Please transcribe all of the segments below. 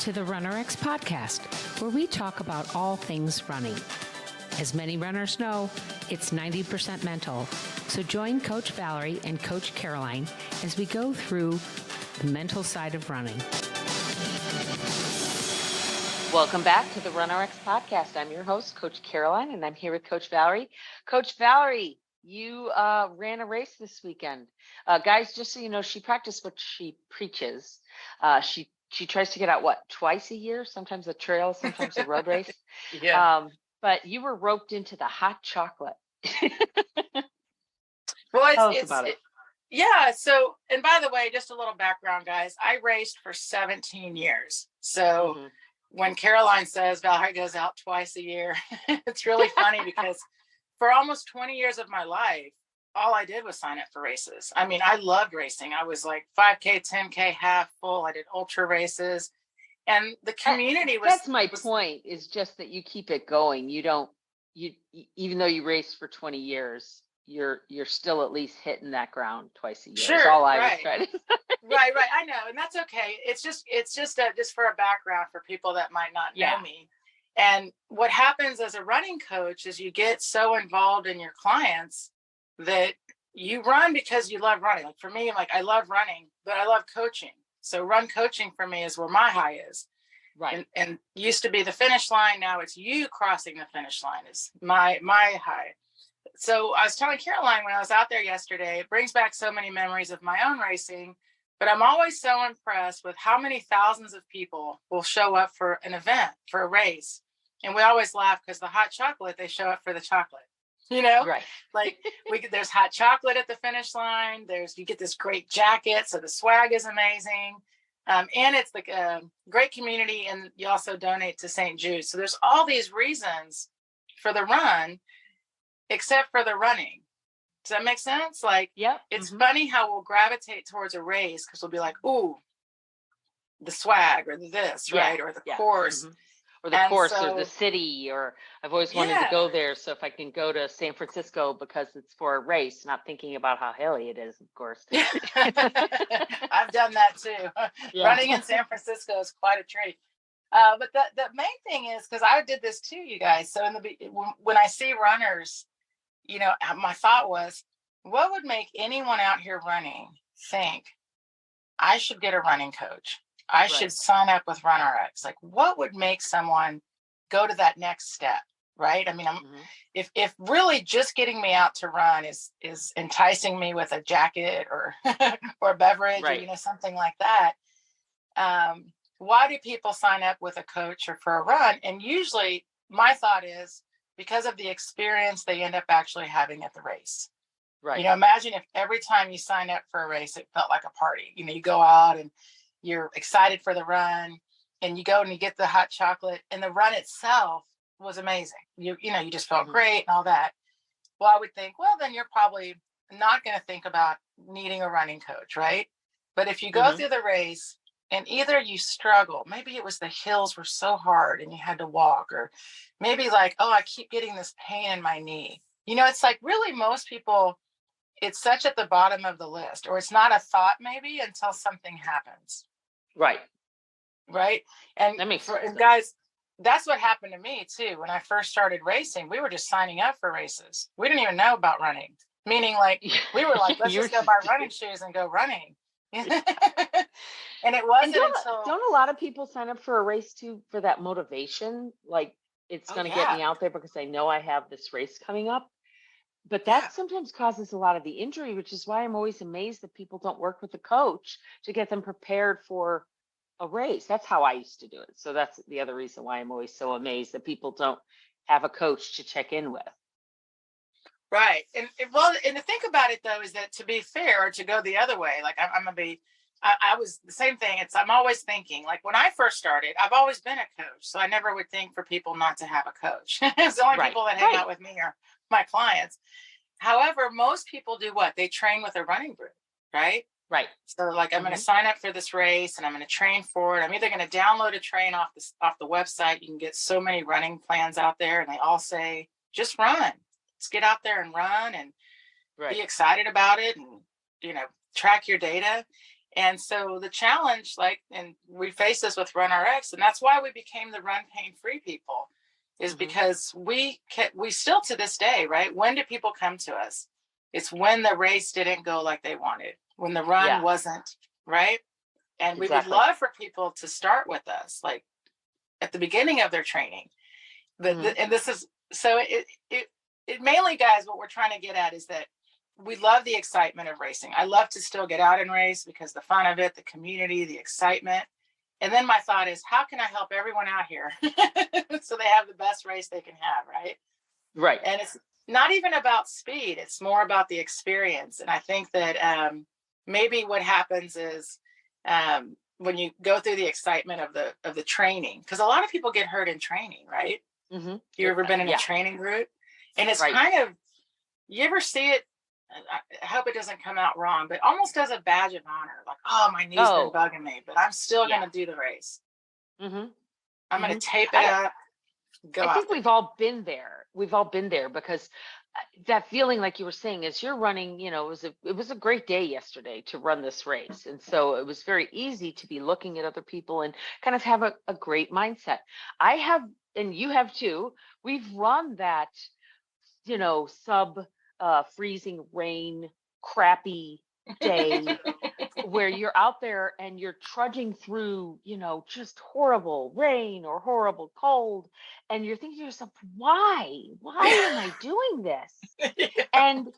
to the Runner X podcast, where we talk about all things running. As many runners know, it's 90% mental. So join Coach Valerie and Coach Caroline as we go through the mental side of running. Welcome back to the Runner X podcast. I'm your host, Coach Caroline, and I'm here with Coach Valerie. Coach Valerie, you ran a race this weekend. Guys, just so you know, she practiced what she preaches. She tries to get out, twice a year? Sometimes a trail, sometimes a road race. Yeah. But you were roped into the hot chocolate. Well, Tell us about it. Yeah. So, and by the way, just a little background, guys. I raced for 17 years. So when Caroline says Valerie goes out twice a year, it's really funny because for almost 20 years of my life, all I did was sign up for races. I mean, I loved racing. I was like 5K, 10K, half, full. I did ultra races. And the community That's my point, is just that you keep it going. You even though you raced for 20 years, you're still at least hitting that ground twice a year. Sure, that's all I was trying to say. Right. I know. And that's okay. It's just just for a background for people that might not know me. And what happens as a running coach is you get so involved in your clients that you run because you love running. Like for me, I love running, but I love coaching. So run coaching for me is where my high is. Right. And used to be the finish line. Now it's you crossing the finish line is my high. So I was telling Caroline when I was out there yesterday, it brings back so many memories of my own racing, but I'm always so impressed with how many thousands of people will show up for an event, for a race. And we always laugh because the hot chocolate, they show up for the chocolate. You know, right? Like there's hot chocolate at the finish line. You get this great jacket, so the swag is amazing, and it's like a great community. And you also donate to St. Jude. So there's all these reasons for the run, except for the running. Does that make sense? It's funny how we'll gravitate towards a race because we'll be like, "Ooh, the swag or this, right, or the course." Or the course or the city, or I've always wanted to go there. So if I can go to San Francisco because it's for a race, not thinking about how hilly it is, of course. I've done that too. Yeah. Running in San Francisco is quite a treat. But the main thing is, because I did this too, you guys. So when I see runners, my thought was, what would make anyone out here running think I should get a running coach? I should sign up with RunRx. Like, what would make someone go to that next step, right? I mean, if really just getting me out to run is enticing me with a jacket or or a beverage or something like that, why do people sign up with a coach or for a run? And usually, my thought is because of the experience they end up actually having at the race. Right. Imagine if every time you sign up for a race, it felt like a party. You go out and you're excited for the run and you go and you get the hot chocolate and the run itself was amazing. You just felt great and all that. Well, I would think, well, then you're probably not going to think about needing a running coach, right? But if you go through the race and either you struggle, maybe it was the hills were so hard and you had to walk, or maybe I keep getting this pain in my knee. It's like really most people, it's such at the bottom of the list, or it's not a thought maybe until something happens. Right. And that makes sense. Guys, that's what happened to me too. When I first started racing, we were just signing up for races. We didn't even know about running, meaning we were like, let's just go buy running shoes and go running. And it wasn't until... Don't a lot of people sign up for a race too for that motivation? Like, it's going to get me out there because I know I have this race coming up. But that sometimes causes a lot of the injury, which is why I'm always amazed that people don't work with a coach to get them prepared for a race. That's how I used to do it. So that's the other reason why I'm always so amazed that people don't have a coach to check in with. Right. And to think about it, though, is that to be fair, or to go the other way, I was the same thing. I'm always thinking, like when I first started, I've always been a coach. So I never would think for people not to have a coach. It's the only people that hang out with me are my clients. However, most people do what? They train with a running group, right? Right. So I'm going to sign up for this race and I'm going to train for it. I'm either going to download a train off the website. You can get so many running plans out there and they all say, just run. Let's get out there and run and be excited about it and, track your data. And so the challenge, like, and we face this with Run RX, and that's why we became the Run Pain Free people, is because we still to this day, right? When do people come to us? It's when the race didn't go like they wanted, when the run wasn't right. And we would love for people to start with us, like at the beginning of their training. And this is so it mainly, guys, what we're trying to get at is that we love the excitement of racing. I love to still get out and race because the fun of it, the community, the excitement. And then my thought is, how can I help everyone out here so they have the best race they can have, right? Right. And it's not even about speed. It's more about the experience. And I think that maybe what happens is when you go through the excitement of the training, because a lot of people get hurt in training, right? You ever been in a training group? And it's kind of, you ever see it? I hope it doesn't come out wrong, but almost as a badge of honor, like, oh, my knee's been bugging me, but I'm still going to do the race. I'm going to tape it up. I think we've all been there. We've all been there because that feeling, like you were saying, as you're running, you know, it was a great day yesterday to run this race. And so it was very easy to be looking at other people and kind of have a great mindset. I have, and you have too, we've run that, you know, freezing rain, crappy day where you're out there and you're trudging through, you know, just horrible rain or horrible cold. And you're thinking to yourself, why am I doing this? And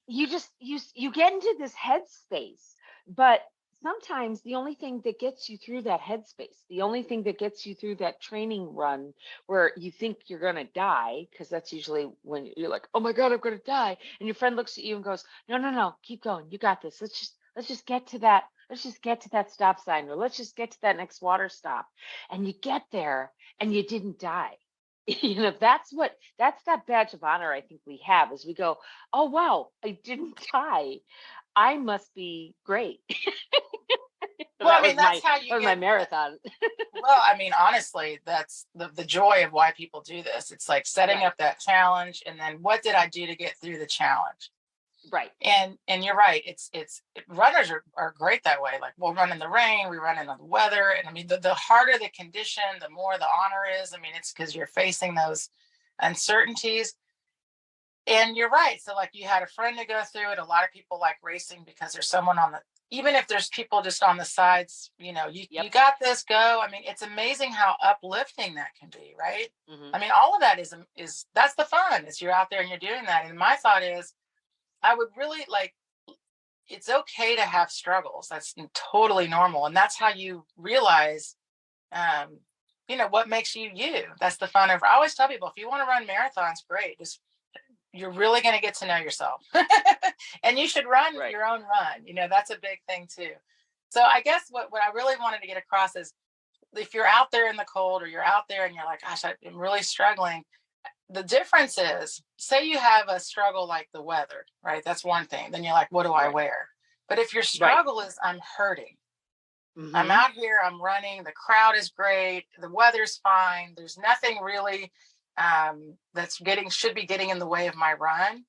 you just, you get into this headspace, but sometimes the only thing that gets you through that headspace, the only thing that gets you through that training run where you think you're going to die, because that's usually when you're like, oh my God, I'm going to die. And your friend looks at you and goes, no, keep going. You got this. Let's just get to that. Let's just get to that stop sign, or let's just get to that next water stop. And you get there and you didn't die. You know, that's that badge of honor I think we have, is we go, oh, wow, I didn't die. I must be great. Well, I mean, that's how you get my marathon. Well, I mean, honestly, that's the joy of why people do this. It's like setting up that challenge, and then what did I do to get through the challenge? Right. And you're right. It's runners are great that way. Like, we'll run in the rain, we run in the weather. And I mean, the harder the condition, the more the honor is. I mean, it's because you're facing those uncertainties. And you're right. So like, you had a friend to go through it. A lot of people like racing because there's someone even if there's people just on the sides, you know, you got this, go. I mean, it's amazing how uplifting that can be, right? I mean, all of that is that's the fun, is you're out there and you're doing that. And my thought is, I would really like, it's okay to have struggles. That's totally normal. And that's how you realize, you know, what makes you you. That's the fun of, I always tell people, if you want to run marathons, great. Just, you're really going to get to know yourself. And you should run your own run. You know, that's a big thing too. So I guess what I really wanted to get across is, if you're out there in the cold, or you're out there and you're like, gosh, I'm really struggling. The difference is, say you have a struggle like the weather, right? That's one thing. Then you're like, what do I wear? But if your struggle is, I'm hurting, I'm out here, I'm running, the crowd is great, the weather's fine, there's nothing really that's should be getting in the way of my run,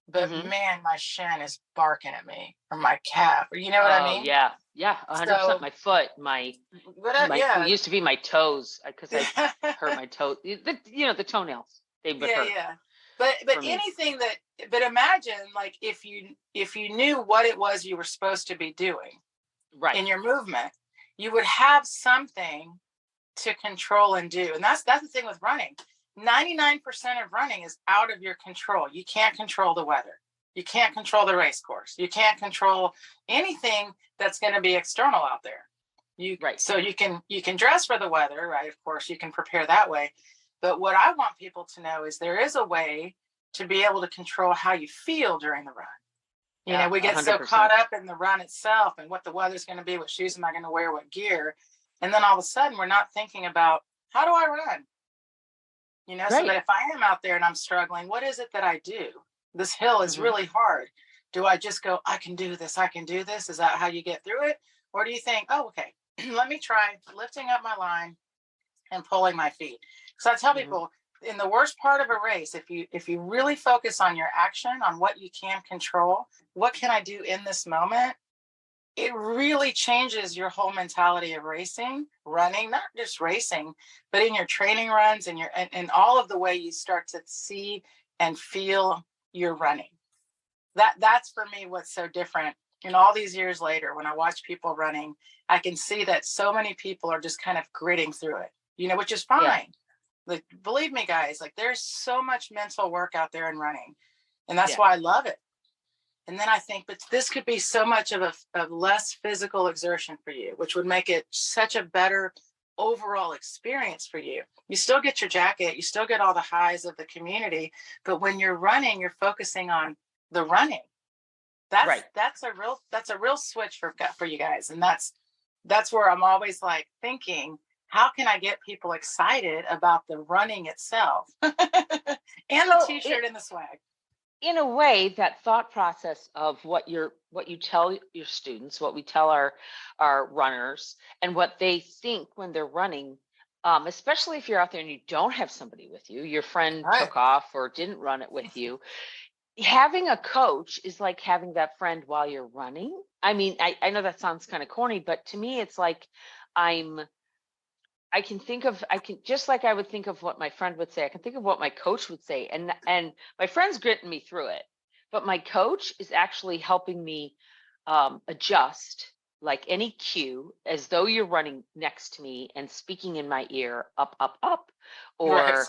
but man, my shin is barking at me, or my calf, or you know what I mean? Yeah, 100%. My foot, it used to be my toes, because I hurt my toes. You know, the toenails, they would hurt. Yeah. But anything but imagine, like, if you knew what it was you were supposed to be doing in your movement, you would have something to control and do. And that's the thing with running. 99% of running is out of your control. You can't control the weather. You can't control the race course. You can't control anything that's going to be external out there. So you can dress for the weather, right? Of course, you can prepare that way. But what I want people to know is there is a way to be able to control how you feel during the run. You know, we get 100%. So caught up in the run itself and what the weather's going to be, what shoes am I going to wear, what gear. And then all of a sudden we're not thinking about, how do I run? You know, so that if I am out there and I'm struggling, what is it that I do? This hill is really hard. Do I just go, I can do this, I can do this? Is that how you get through it? Or do you think, oh, okay, let me try lifting up my line and pulling my feet? So I tell people, in the worst part of a race, if you really focus on your action, on what you can control, what can I do in this moment? it really changes your whole mentality of racing, running, not just racing, but in your training runs and and all of the way you start to see and feel your running. That's for me what's so different. And all these years later, when I watch people running, I can see that so many people are just kind of gritting through it, which is Yeah. fine. Like, believe me, guys, like there's so much mental work out there in running. And that's why I love it. And then I think, but this could be so much of a less physical exertion for you, which would make it such a better overall experience for you. You still get your jacket, you still get all the highs of the community, but when you're running, you're focusing on the running. That's a real switch for you guys. And that's where I'm always like thinking, how can I get people excited about the running itself? And the t-shirt and the swag. In a way, that thought process of what you tell your students, what we tell our runners, and what they think when they're running, especially if you're out there and you don't have somebody with you, your friend took off or didn't run it with you. Having a coach is like having that friend while you're running. I mean, I know that sounds kind of corny, but to me, it's like I can just like I would think of what my friend would say, I can think of what my coach would say. And my friend's gritting me through it. But my coach is actually helping me adjust like any cue, as though you're running next to me and speaking in my ear, up, up, up, or,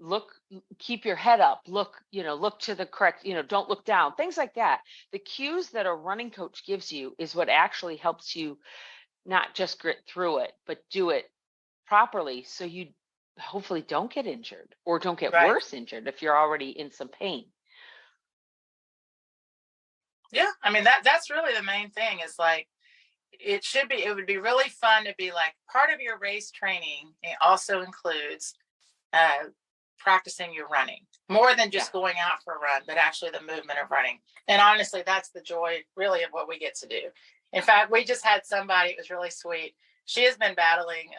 look, keep your head up, look to the correct, don't look down, things like that. The cues that a running coach gives you is what actually helps you not just grit through it, but do it properly, so you hopefully don't get injured or don't get worse injured if you're already in some pain. Yeah, I mean, that's really the main thing, is like it would be really fun to be like, part of your race training, it also includes practicing your running more than just going out for a run, but actually the movement of running. And honestly, that's the joy really of what we get to do. In fact, we just had somebody, it was really sweet. She has been battling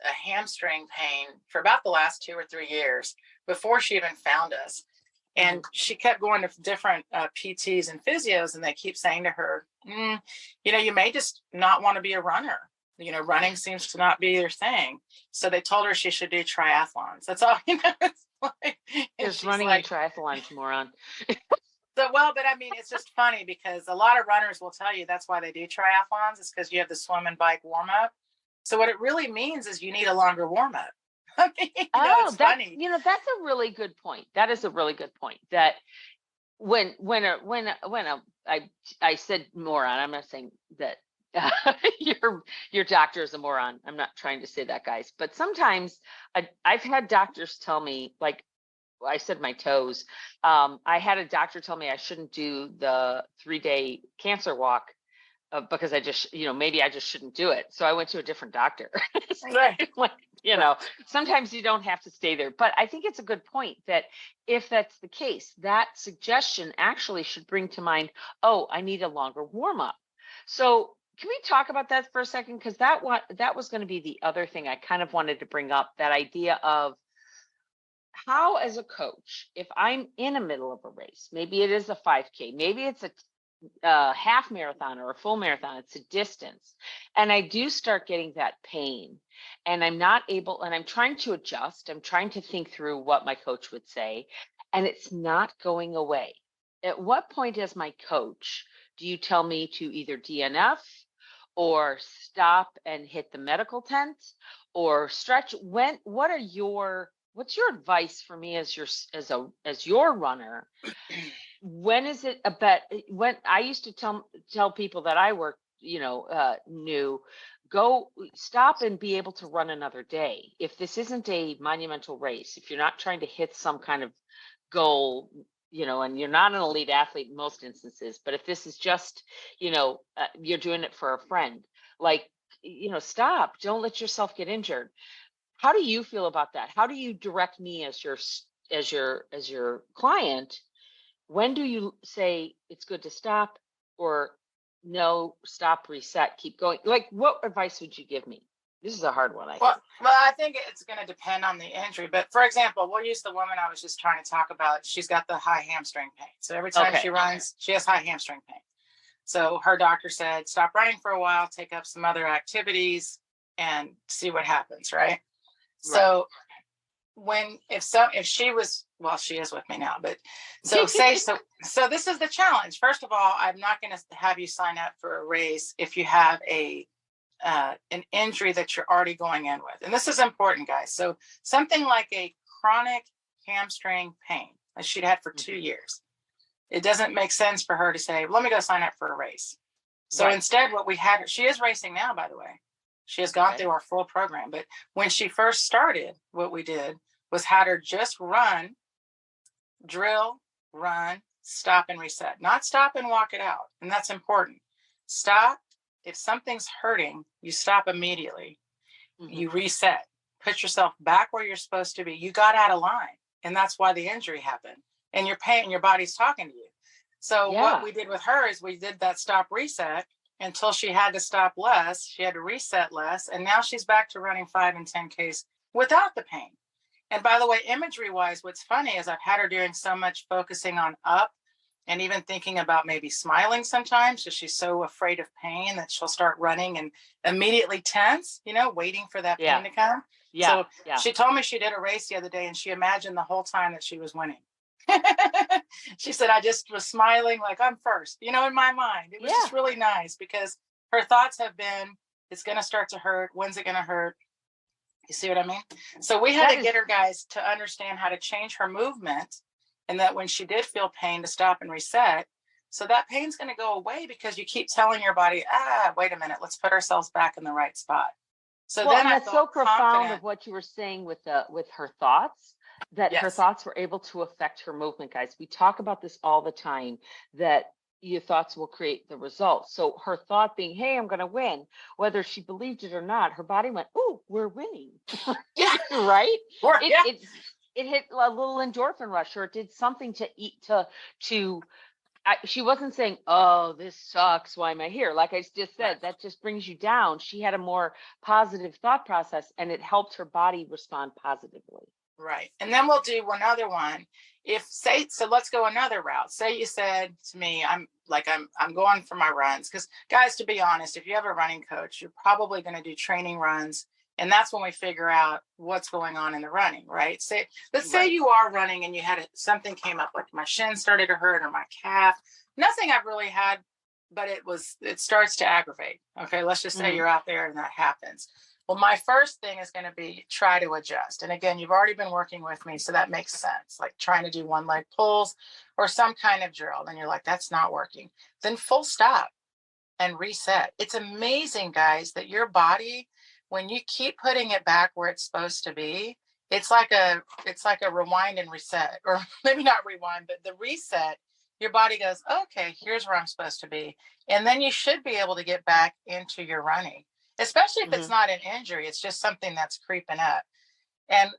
a hamstring pain for about the last 2 or 3 years before she even found us. And she kept going to different PTs and physios, and they keep saying to her, you may just not want to be a runner. Running seems to not be your thing. So they told her she should do triathlons. That's all. There's running and triathlons, moron. So, well, but I mean, it's just funny because a lot of runners will tell you that's why they do triathlons, is because you have the swim and bike warm up. So what it really means is you need a longer warm up. It's funny. That's a really good point. That is a really good point. That when I said moron, I'm not saying that your doctor is a moron. I'm not trying to say that, guys. But sometimes I've had doctors tell me, like I said, my toes. I had a doctor tell me I shouldn't do the 3-day cancer walk because I just, maybe I just shouldn't do it. So I went to a different doctor. Sometimes you don't have to stay there. But I think it's a good point that if that's the case, that suggestion actually should bring to mind, oh, I need a longer warm up. So can we talk about that for a second? Because that was going to be the other thing I kind of wanted to bring up, that idea of how, as a coach, if I'm in the middle of a race, maybe it is a 5K, maybe it's a half marathon or a full marathon, it's a distance, and I do start getting that pain, and I'm not able, and I'm trying to adjust, I'm trying to think through what my coach would say, and it's not going away. At what point, as my coach, do you tell me to either DNF or stop and hit the medical tent or stretch? What's your advice for me as your runner? When is it when I used to tell people that I worked, knew, go stop and be able to run another day. If this isn't a monumental race, if you're not trying to hit some kind of goal, and you're not an elite athlete in most instances, but if this is just, you're doing it for a friend, like, stop, don't let yourself get injured. How do you feel about that? How do you direct me as your client? When do you say it's good to stop, or no, stop, reset, keep going? Like, what advice would you give me? This is a hard one. Well, I think it's going to depend on the injury. But for example, we'll use the woman I was just trying to talk about. She's got the high hamstring pain. So every time she runs, she has high hamstring pain. So her doctor said, stop running for a while, take up some other activities and see what happens. Right. So if she was, well, she is with me now, but so this is the challenge. First of all, I'm not going to have you sign up for a race if you have an injury that you're already going in with. And this is important, guys. So something like a chronic hamstring pain that she'd had for 2 years. It doesn't make sense for her to say, let me go sign up for a race. So instead, what we had, she is racing now, by the way. She has gone through our full program. But when she first started, what we did was had her just run, drill, run, stop and reset. Not stop and walk it out. And that's important. Stop. If something's hurting, you stop immediately. You reset. Put yourself back where you're supposed to be. You got out of line. And that's why the injury happened. And your pain, your body's talking to you. So what we did with her is we did that stop reset until she had to stop less. She had to reset less. And now she's back to running 5 and 10Ks without the pain. And by the way, imagery wise, what's funny is I've had her doing so much focusing on up and even thinking about maybe smiling sometimes. So she's so afraid of pain that she'll start running and immediately tense, waiting for that pain to come. So she told me she did a race the other day and she imagined the whole time that she was winning. She said, I just was smiling like I'm first, in my mind. It was just really nice because her thoughts have been, it's going to start to hurt. When's it going to hurt? You see what I mean? So we had to get her, guys, to understand how to change her movement, and that when she did feel pain, to stop and reset. So that pain's going to go away because you keep telling your body, wait a minute, let's put ourselves back in the right spot. So then that's so profound of what you were saying with her thoughts, that her thoughts were able to affect her movement, guys. We talk about this all the time, that your thoughts will create the results. So her thought being, hey, I'm going to win, whether she believed it or not, her body went, oh, we're winning. Right? It hit a little endorphin rush, or it did something to she wasn't saying, oh, this sucks, why am I here? Like I just said, that just brings you down. She had a more positive thought process, and it helped her body respond positively. Right. And then we'll do another one. So let's go another route. Say you said to me, I'm going for my runs. Because guys, to be honest, if you have a running coach, you're probably going to do training runs. And that's when we figure out what's going on in the running, right? Let's say you are running and you had something came up, like my shin started to hurt or my calf. Nothing I've really had, but it starts to aggravate. Okay, let's just say you're out there and that happens. Well, my first thing is going to be try to adjust. And again, you've already been working with me, so that makes sense. Like trying to do one leg pulls or some kind of drill. Then you're like, that's not working. Then full stop and reset. It's amazing, guys, that your body, when you keep putting it back where it's supposed to be, it's like a rewind and reset, or maybe not rewind, but the reset. Your body goes, okay, here's where I'm supposed to be. And then you should be able to get back into your running. Especially if it's not an injury, it's just something that's creeping up. And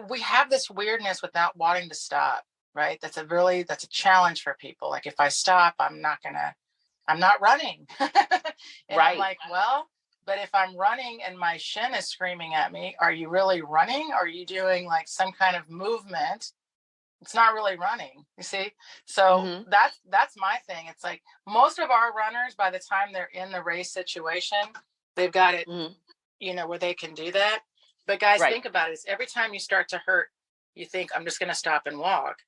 we have this weirdness with not wanting to stop, right? That's a challenge for people. Like if I stop, I'm not running. I'm like, well, but if I'm running and my shin is screaming at me, are you really running? Are you doing like some kind of movement? It's not really running, you see? So that's my thing. It's like most of our runners, by the time they're in the race situation, they've got it, where they can do that. But guys, think about it. It's every time you start to hurt, you think, I'm just going to stop and walk.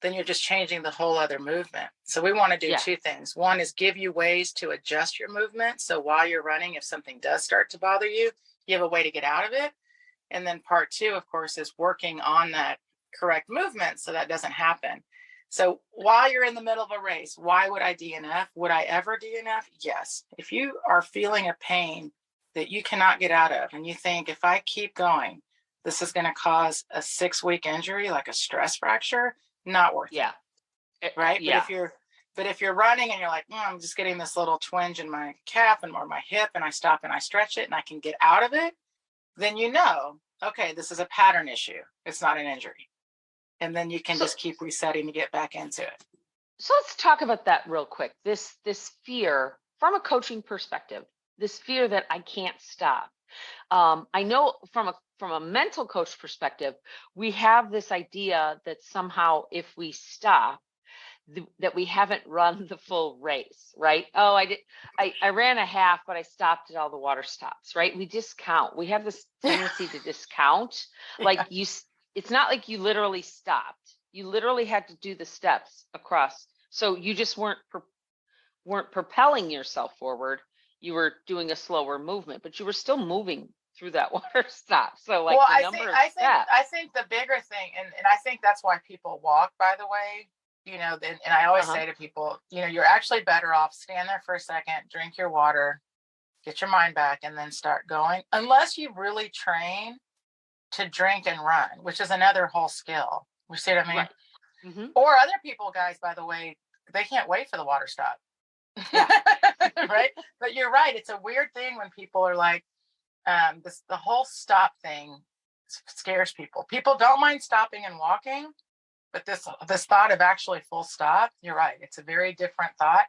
Then you're just changing the whole other movement. So we want to do two things. One is give you ways to adjust your movement. So while you're running, if something does start to bother you, you have a way to get out of it. And then part two, of course, is working on that correct movement so that doesn't happen. So while you're in the middle of a race, why would I DNF? Would I ever DNF? Yes. If you are feeling a pain that you cannot get out of, and you think, if I keep going, this is going to cause a 6-week injury, like a stress fracture, not worth it. Right? Yeah. But if you're running and you're like, I'm just getting this little twinge in my calf or my hip, and I stop and I stretch it and I can get out of it, then okay, this is a pattern issue. It's not an injury. And then you can just keep resetting to get back into it. So let's talk about that real quick. This fear from a coaching perspective, this fear that I can't stop. I know from a mental coach perspective, we have this idea that somehow if we stop, that we haven't run the full race, right? Oh, I ran a half, but I stopped at all the water stops, right? We discount. We have this tendency to discount. Like it's not like you literally stopped. You literally had to do the steps across. So you just weren't propelling yourself forward. You were doing a slower movement, but you were still moving through that water stop. So like well, the number of steps. I think the bigger thing, and I think that's why people walk, by the way, and I always say to people, you're actually better off stand there for a second, drink your water, get your mind back, and then start going, unless you really train to drink and run, which is another whole skill. You see what I mean? Right. Or other people, guys, by the way, they can't wait for the water stop. Yeah. Right. But you're right. It's a weird thing when people are like, the whole stop thing scares people. People don't mind stopping and walking, but this thought of actually full stop, you're right. It's a very different thought.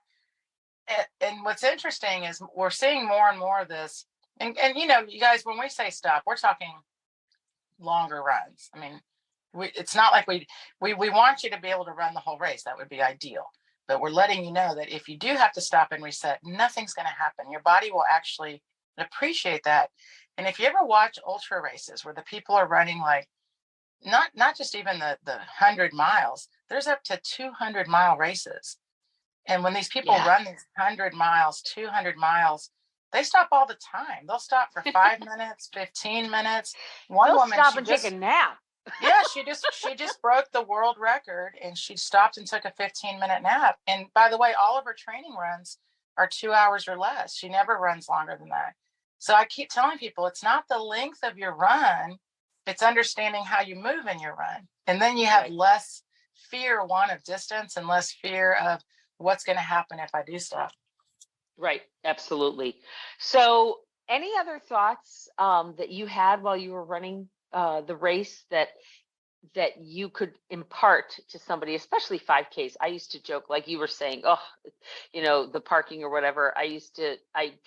And what's interesting is we're seeing more and more of this. And you guys, when we say stop, we're talking longer runs. I mean, it's not like we want you to be able to run the whole race. That would be ideal. But we're letting you know that if you do have to stop and reset, nothing's going to happen. Your body will actually appreciate that. And if you ever watch ultra races where the people are running like not just even the 100 miles, there's up to 200-mile races. And when these people run these 100 miles, 200 miles, they stop all the time. They'll stop for 5 minutes, 15 minutes. One woman stop and take a nap. Yeah, she just broke the world record, and she stopped and took a 15-minute nap. And by the way, all of her training runs are 2 hours or less. She never runs longer than that. So I keep telling people, it's not the length of your run, it's understanding how you move in your run. And then you have less fear, one, of distance, and less fear of what's going to happen if I do stop. Right. Absolutely. So any other thoughts that you had while you were running the race that you could impart to somebody, especially 5Ks? I used to joke, like you were saying, the parking or whatever. I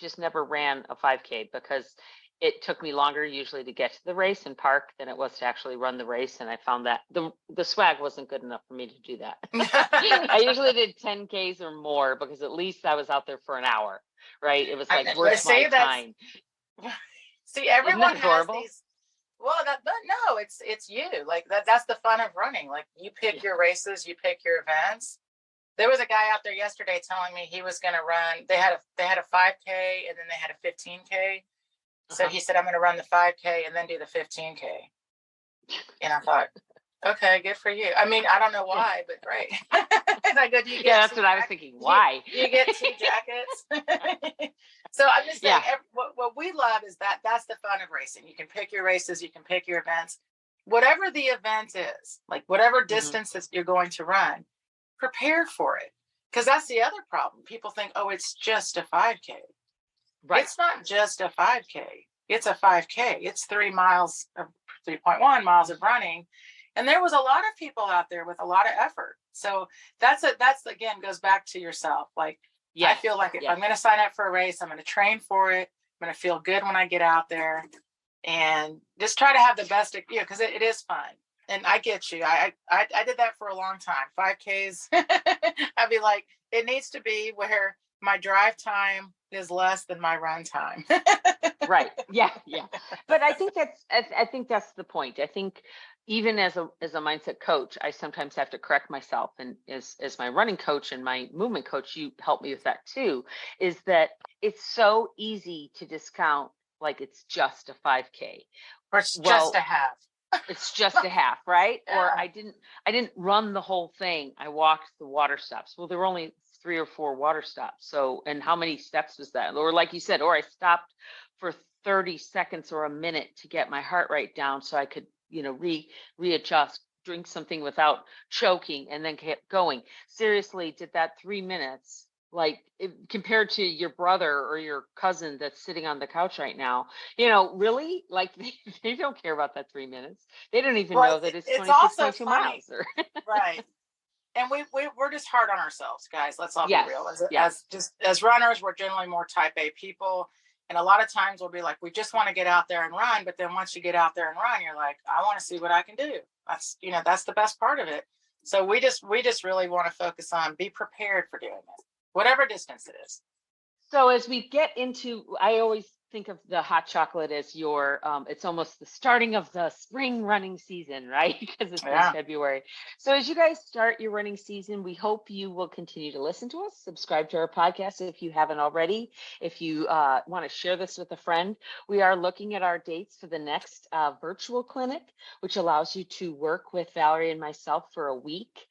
just never ran a 5K because it took me longer usually to get to the race and park than it was to actually run the race. And I found that the swag wasn't good enough for me to do that. I usually did 10Ks or more because at least I was out there for an hour, right? It was like worth my time. See, everyone has these. Well, but no, it's you. Like that's the fun of running. Like you pick your races, you pick your events. There was a guy out there yesterday telling me he was going to run. They had a 5K and then they had a 15K. So he said, I'm going to run the 5K and then do the 15K. And I thought, okay, good for you. I mean, I don't know why, but great. And I go, that's what I was thinking. Why? You get 2 jackets. So I'm just saying, what we love is that's the fun of racing. You can pick your races, you can pick your events. Whatever the event is, like whatever distance that you're going to run, prepare for it. Because that's the other problem. People think, oh, it's just a 5K. Right. It's not just a 5K. It's a 5K. It's 3.1 miles of running. And there was a lot of people out there with a lot of effort. So that's again, goes back to yourself. Like, I feel like if I'm going to sign up for a race, I'm going to train for it. I'm going to feel good when I get out there and just try to have the best, because it is fun. And I get you. I did that for a long time. 5Ks. I'd be like, it needs to be where my drive time is less than my run time. Right. Yeah. But I think that's the point. I think even as a mindset coach, I sometimes have to correct myself. And as my running coach and my movement coach, you help me with that too, is that it's so easy to discount like it's just a 5K. Or it's just a half. It's just a half, right? Yeah. Or I didn't run the whole thing. I walked the water stops. Well, there were only 3 or 4 water stops. So, and how many steps was that? Or like you said, or I stopped for 30 seconds or a minute to get my heart rate down so I could, readjust, drink something without choking, and then kept going. Seriously, did that 3 minutes, like compared to your brother or your cousin that's sitting on the couch right now, really, like they don't care about that 3 minutes. They don't even know that it's 26, 22 miles. Right. And we're just hard on ourselves, guys. Let's all be real. As runners, we're generally more type A people. And a lot of times we'll be like, we just want to get out there and run. But then once you get out there and run, you're like, I want to see what I can do. That's the best part of it. So we just really want to focus on be prepared for doing this, whatever distance it is. So as we get into, I always think of the hot chocolate as your, it's almost the starting of the spring running season, right? Because it's in February. So as you guys start your running season, we hope you will continue to listen to us, subscribe to our podcast if you haven't already. If you want to share this with a friend, we are looking at our dates for the next virtual clinic, which allows you to work with Valerie and myself for a week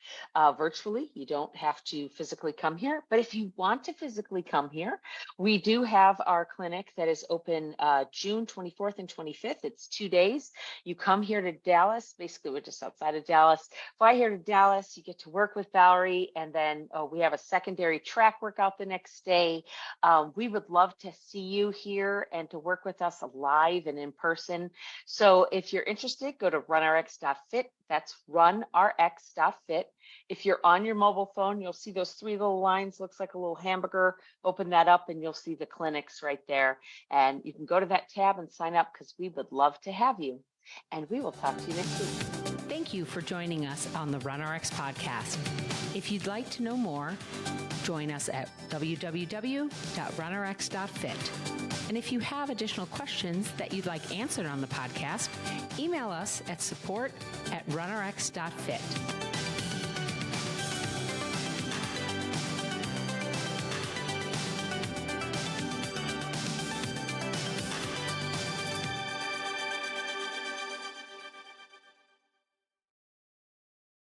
virtually. You don't have to physically come here, but if you want to physically come here, we do have our clinic that is open June 24th and 25th. It's 2 days. You come here to Dallas. Basically, we're just outside of Dallas. Fly here to Dallas. You get to work with Valerie. And then we have a secondary track workout the next day. We would love to see you here and to work with us live and in person. So if you're interested, go to runrx.fit. That's runrx.fit. If you're on your mobile phone, you'll see those 3 little lines. Looks like a little hamburger. Open that up and you'll see the clinics right there. And you can go to that tab and sign up because we would love to have you. And we will talk to you next week. Thank you for joining us on the RunRx podcast. If you'd like to know more, join us at www.runrx.fit. And if you have additional questions that you'd like answered on the podcast, email us at support@runrx.fit.